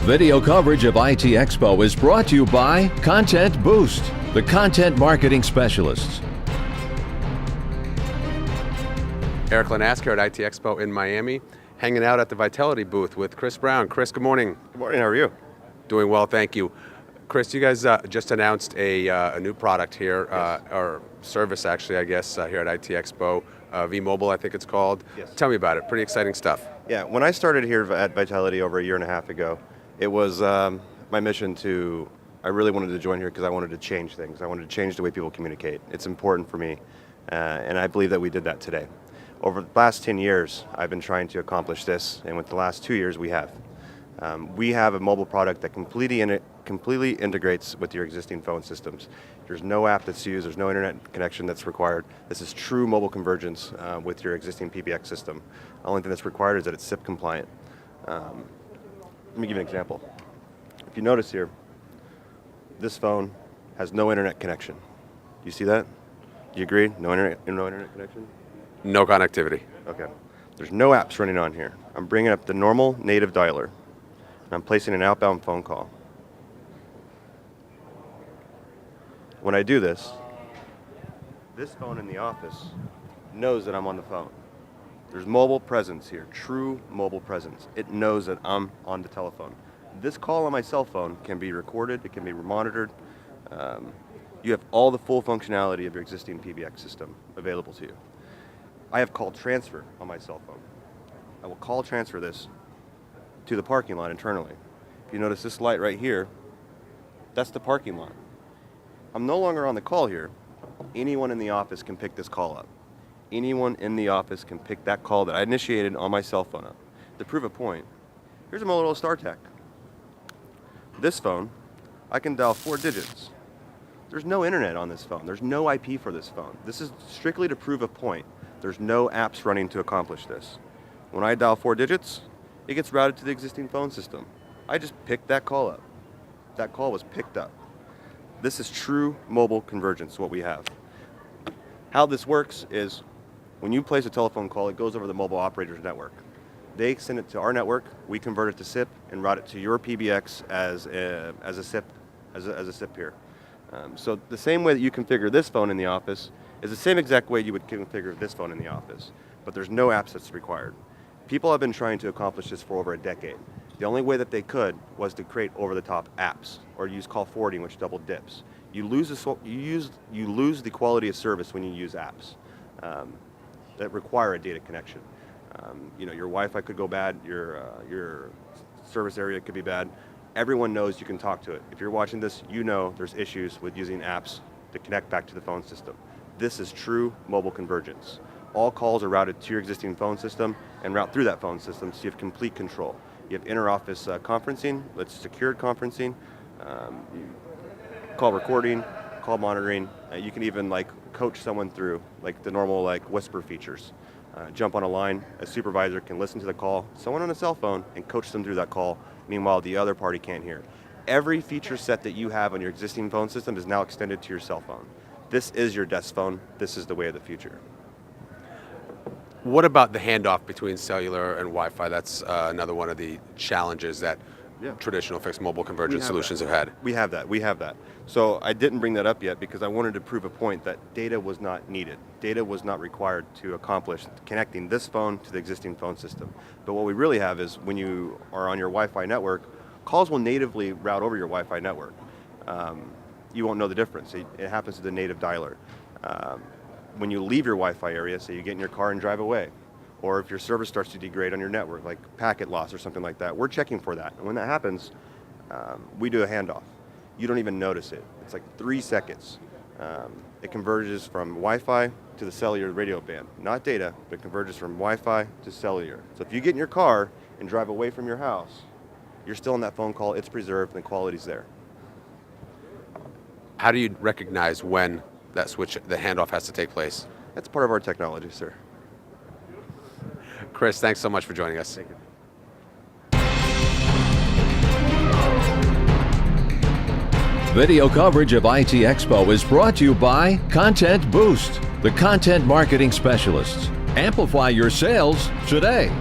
Video coverage of IT Expo is brought to you by Content Boost, the content marketing specialists. Eric Lanask here at IT Expo in Miami, hanging out at the Vitelity booth with Chris Brown. Chris, good morning. Good morning, how are you? Doing well, thank you. Chris, you guys just announced a new product here, Yes. or service actually, I guess, here at IT Expo, V-Mobile, I think it's called. Yes. Tell me about it, pretty exciting stuff. Yeah, when I started here at Vitelity over a year and a half ago, it was my mission I really wanted to join here because I wanted to change things. I wanted to change the way people communicate. It's important for me, and I believe that we did that today. Over the last 10 years, I've been trying to accomplish this, and with the last 2 years, we have. We have a mobile product that completely integrates with your existing phone systems. There's no app that's used, there's no internet connection that's required. This is true mobile convergence with your existing PBX system. The only thing that's required is that it's SIP compliant. Let me give you an example. If you notice here, this phone has no internet connection. Do you see that? Do you agree? No internet connection? No connectivity. Okay. There's no apps running on here. I'm bringing up the normal native dialer, and I'm placing an outbound phone call. When I do this phone in the office knows that I'm on the phone. There's mobile presence here, true mobile presence. It knows that I'm on the telephone. This call on my cell phone can be recorded, it can be monitored. You have all the full functionality of your existing PBX system available to you. I have call transfer on my cell phone. I will call transfer this to the parking lot internally. If you notice this light right here, that's the parking lot. I'm no longer on the call here. Anyone in the office can pick this call up. Anyone in the office can pick that call that I initiated on my cell phone up. To prove a point, here's a Motorola StarTech. This phone, I can dial 4 digits. There's no internet on this phone. There's no IP for this phone. This is strictly to prove a point. There's no apps running to accomplish this. When I dial 4 digits, it gets routed to the existing phone system. I just picked that call up. That call was picked up. This is true mobile convergence, what we have. How this works is when you place a telephone call, it goes over the mobile operator's network. They send it to our network, we convert it to SIP and route it to your PBX as a SIP here. So the same way that you configure this phone in the office is the same exact way you would configure this phone in the office, but there's no apps that's required. People have been trying to accomplish this for over a decade. The only way that they could was to create over-the-top apps or use call forwarding, which double dips. You lose the quality of service when you use apps that require a data connection. Your Wi-Fi could go bad, your service area could be bad. Everyone knows you can talk to it. If you're watching this, you know there's issues with using apps to connect back to the phone system. This is true mobile convergence. All calls are routed to your existing phone system and route through that phone system, so you have complete control. You have inter-office conferencing, that's secured conferencing, call recording, call monitoring. You can even coach someone through the normal whisper features. Jump on a line, a supervisor can listen to the call, someone on a cell phone, and coach them through that call. Meanwhile, the other party can't hear. Every feature set that you have on your existing phone system is now extended to your cell phone. This is your desk phone. This is the way of the future. What about the handoff between cellular and Wi-Fi? That's another one of the challenges that traditional fixed mobile convergence solutions have had. We have that. So I didn't bring that up yet because I wanted to prove a point that data was not needed. Data was not required to accomplish connecting this phone to the existing phone system. But what we really have is when you are on your Wi-Fi network, calls will natively route over your Wi-Fi network. You won't know the difference. It happens to the native dialer. When you leave your Wi-Fi area, say you get in your car and drive away, or if your service starts to degrade on your network, like packet loss or something like that, we're checking for that. And when that happens, we do a handoff. You don't even notice it. It's 3 seconds. It converges from Wi-Fi to the cellular radio band. Not data, but it converges from Wi-Fi to cellular. So if you get in your car and drive away from your house, you're still on that phone call, it's preserved, and the quality's there. How do you recognize when that switch, the handoff has to take place? That's part of our technology, sir. Chris, thanks so much for joining us. Thank you. Video coverage of IT Expo is brought to you by Content Boost, the content marketing specialists. Amplify your sales today.